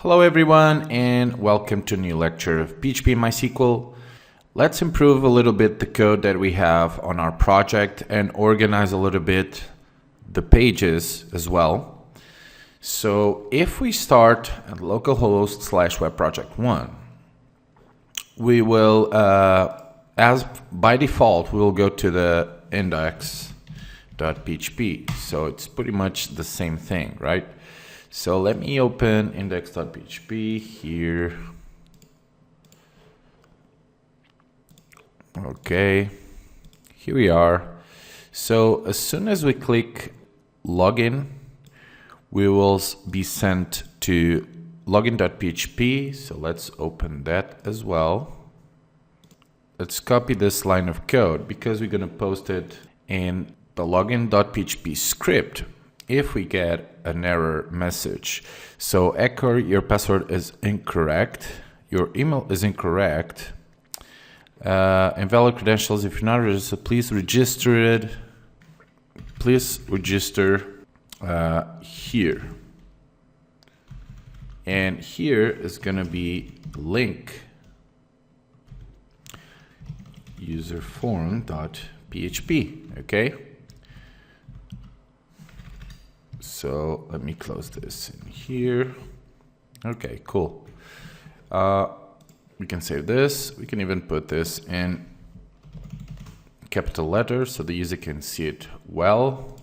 Hello everyone and welcome to a new lecture of PHP MySQL. Let's improve a little bit the code that we have on our project and organize a little bit the pages as well. So if we start at localhost /web project 1, we will, as by default, we will go to the index.php. So it's pretty much the same thing, right? So let me open index.php here. Okay, here we are. So as soon as we click login, we will be sent to login.php. So let's open that as well. Let's copy this line of code because we're going to post it in the login.php script. If we get an error message, so echo your password is incorrect, your email is incorrect, invalid credentials, if you're not registered, please register it, please register here. And here is going to be link userform.php, okay? So let me close this in here. Okay, cool. We can save this. We can even put this in capital letters so the user can see it well.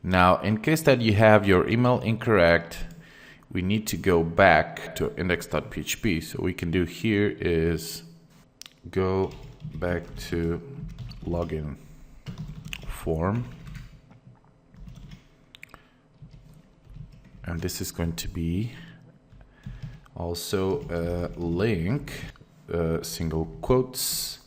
Now, in case that you have your email incorrect, we need to go back to index.php. So what we can do here is go back to login form. And this is going to be also a link, single quotes.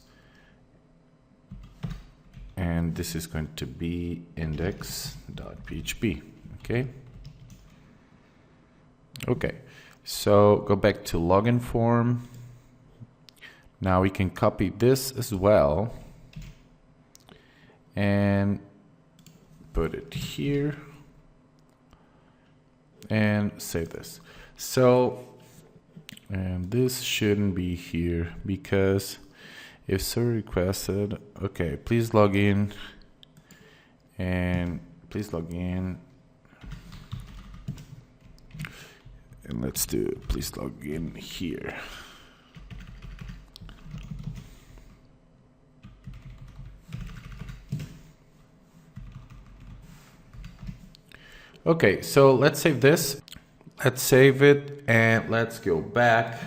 And this is going to be index.php, okay? Okay, so go back to login form. Now we can copy this as well and put it here. And save this. So, and this shouldn't be here because if server requested, okay, please log in and please log in. And let's do please log in here. Okay, so let's save this. Let's save it and let's go back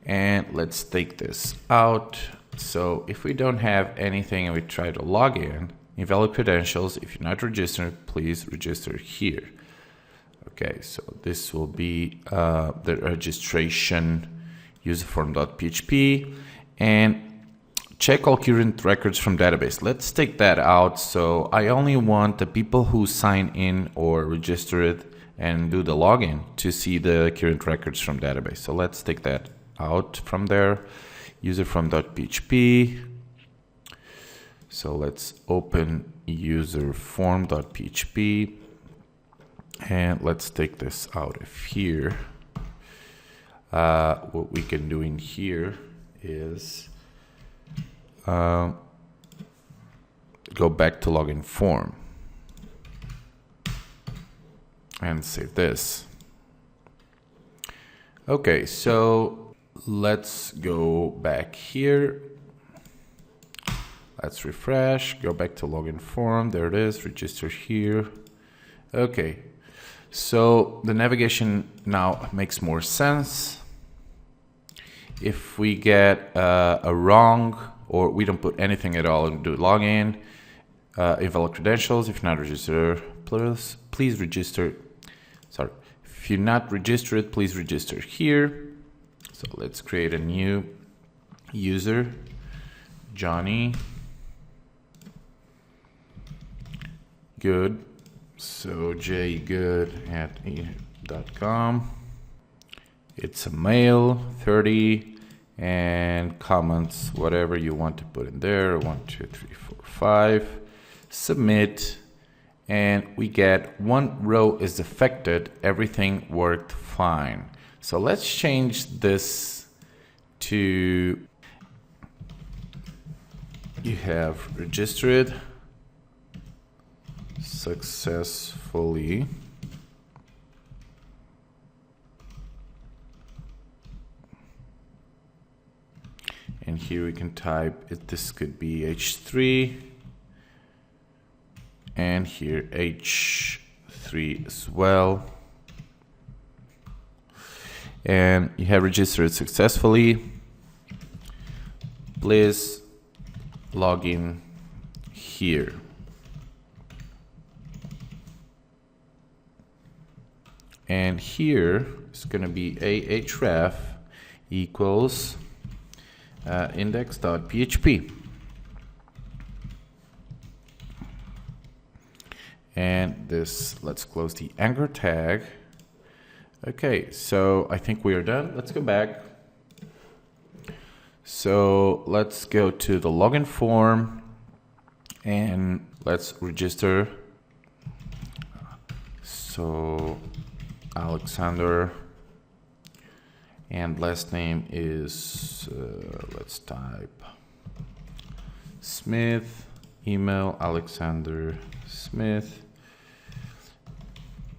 and let's take this out. So if we don't have anything and we try to log in, invalid credentials, if you're not registered, please register here. Okay, so this will be the registration userform.php and check all current records from database. Let's take that out. So I only want the people who sign in or register it and do the login to see the current records from database. So let's take that out from there. Userform.php. So let's open userform.php and let's take this out of here. What we can do in here is go back to login form and save this. Okay, so let's go back here. Let's refresh, go back to login form. There it is, register here. Okay, so the navigation now makes more sense. If we get a wrong or we don't put anything at all and do login, invalid credentials, if you're not registered, please register. Sorry, if you're not registered, please register here. So let's create a new user, Johnny. Good. So jgood@e.com. It's a male, 30. And comments, whatever you want to put in there, 1, 2, 3, 4, 5, submit, and we get one row is affected, everything worked fine. So let's change this to you have registered successfully. And here we can type it. This could be H3 and here H3 as well. And you have registered successfully. Please log in here. And here is going to be ahref equals index.php. And this, let's close the anchor tag. Okay, so I think we are done. Let's go back. So let's go to the login form and let's register. So Alexander, and last name is let's type Smith, email Alexander Smith,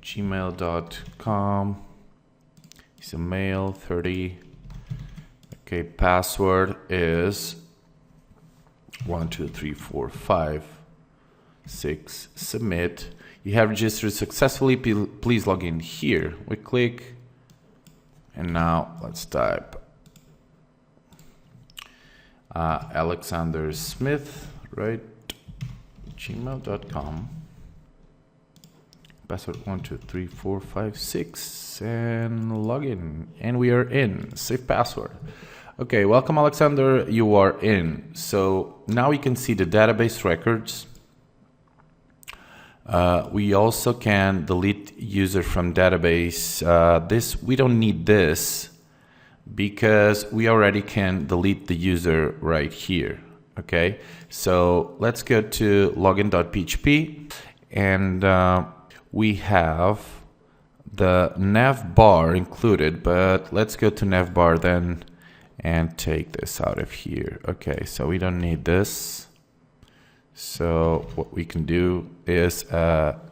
gmail.com. He's a male, 30. Okay, password is 1 2 3 4 5 6. Submit. You have registered successfully. Please log in here. We click, and now let's type Alexander Smith, right? gmail.com. Password 1 2 3 4 5 6, and login, and we are in. Save password. Okay, welcome Alexander, you are in. So now we can see the database records. We also can delete user from database. This, we don't need this because we already can delete the user right here. Okay, so let's go to login.php, and we have the navbar included, but let's go to navbar then and take this out of here. Okay, so we don't need this. So what we can do is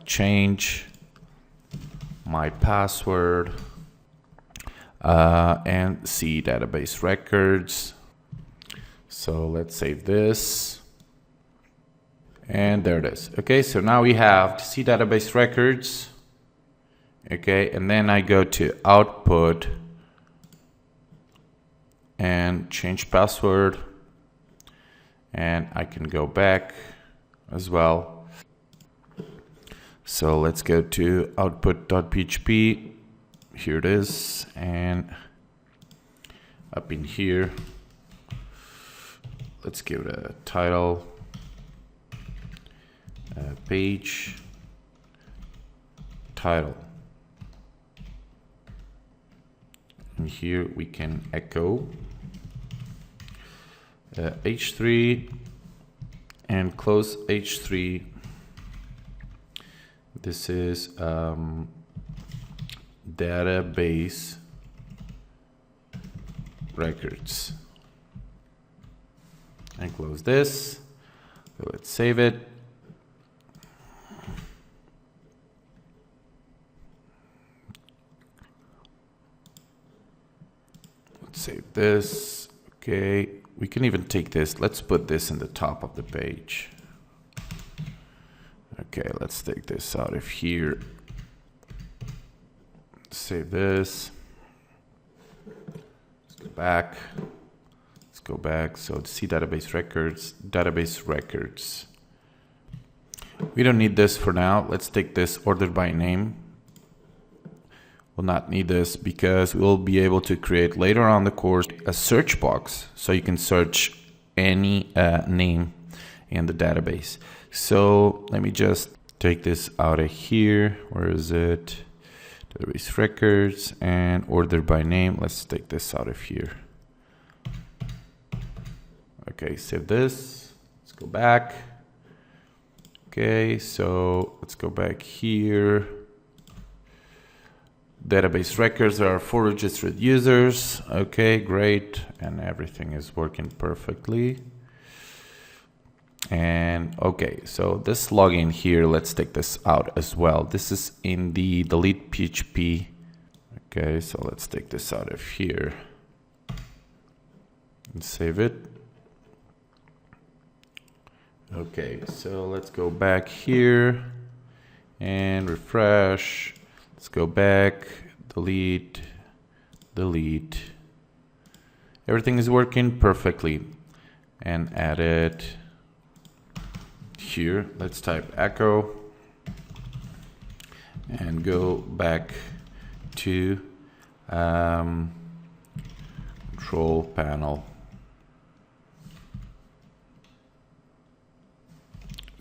change my password and see database records. So let's save this. And there it is. Okay, so now we have see database records. Okay, and then I go to output and change password. And I can go back as well. So let's go to output.php. Here it is. And up in here, let's give it a title, page title. And here we can echo H3 and close H3. This is database records. And close this. So let's save it. Let's save this. Okay. We can even take this. Let's put this in the top of the page. Okay, let's take this out of here. Save this. Let's go back. Let's go back. So see database records. We don't need this for now. Let's take this ordered by name. We'll not need this because we'll be able to create later on the course a search box so you can search any name in the database. So let me just take this out of here. Where is it? Database records and order by name. Let's take this out of here. Okay, save this. Let's go back. Okay, so let's go back here. Database records, there are 4 registered users. Okay, great. And everything is working perfectly. And okay, so this login here, let's take this out as well. This is in the delete PHP. Okay, so let's take this out of here and save it. Okay, so let's go back here and refresh. Let's go back, delete, delete. Everything is working perfectly. And add it here. Let's type echo and go back to control panel.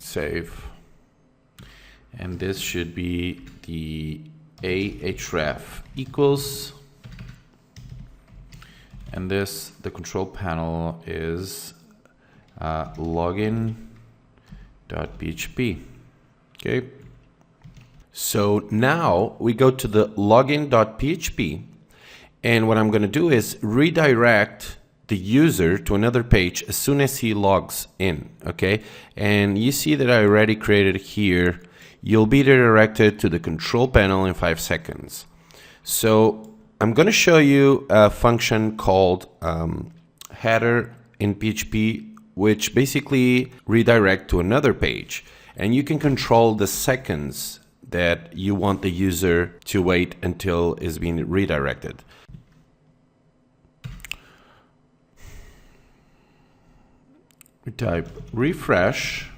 Save. And this should be the ahref equals, and this, the control panel is login.php. Okay. So now we go to the login.php, and what I'm going to do is redirect the user to another page as soon as he logs in. Okay. And you see that I already created here. You'll be redirected to the control panel in 5 seconds. So I'm going to show you a function called header in PHP, which basically redirect to another page. And you can control the seconds that you want the user to wait until it's being redirected. We type refresh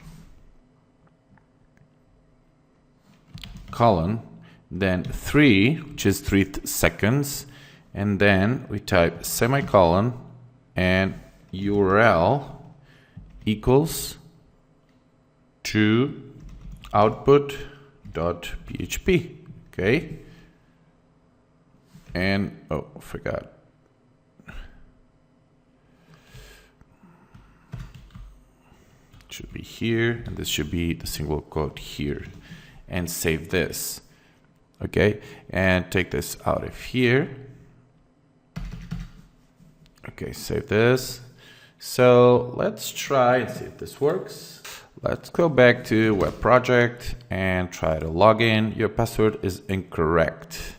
colon, then 3, which is 3 seconds, and then we type semicolon and URL equals to output.php. Okay, and oh, I forgot. It should be here, and this should be the single quote here. And save this. Okay, and take this out of here. Okay, save this. So let's try and see if this works. Let's go back to web project and try to log in. Your password is incorrect.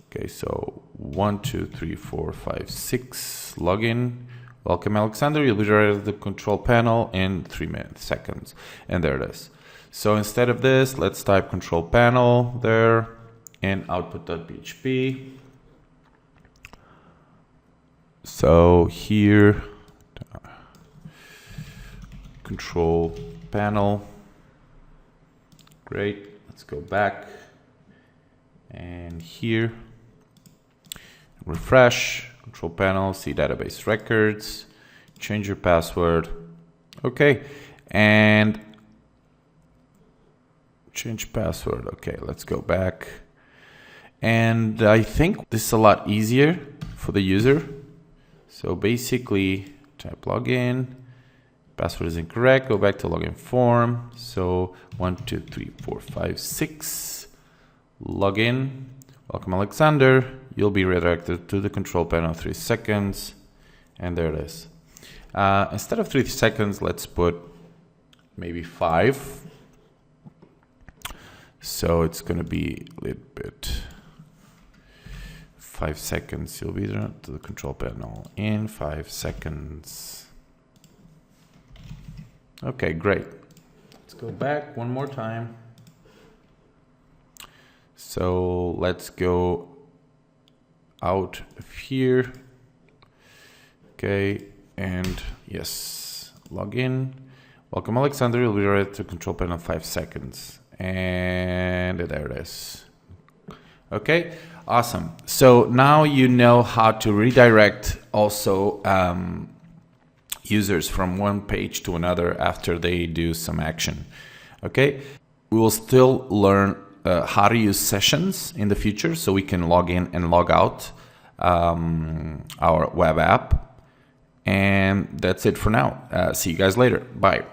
Okay, so 1, 2, 3, 4, 5, 6, login. Welcome, Alexander. You'll be redirected to the control panel in 3 seconds. And there it is. So instead of this, let's type control panel there and output.php. So here, control panel. Great. Let's go back and here, refresh, control panel, see database records, change your password. Okay. And change password. Okay, let's go back. And I think this is a lot easier for the user. So basically, type login, password is incorrect, go back to login form. So 1, 2, 3, 4, 5, 6, login. Welcome, Alexander. You'll be redirected to the control panel in 3 seconds. And there it is. Instead of 3 seconds, let's put maybe 5. So it's going to be a little bit 5 seconds. You'll be there to the control panel in 5 seconds. Okay, great. Let's go back one more time. So let's go out of here. Okay, and yes, log in. Welcome, Alexander. You'll be ready to control panel in 5 seconds. And there it is. Okay, awesome. So now you know how to redirect also users from one page to another after they do some action. Okay, we will still learn how to use sessions in the future so we can log in and log out our web app. And that's it for now. See you guys later. Bye.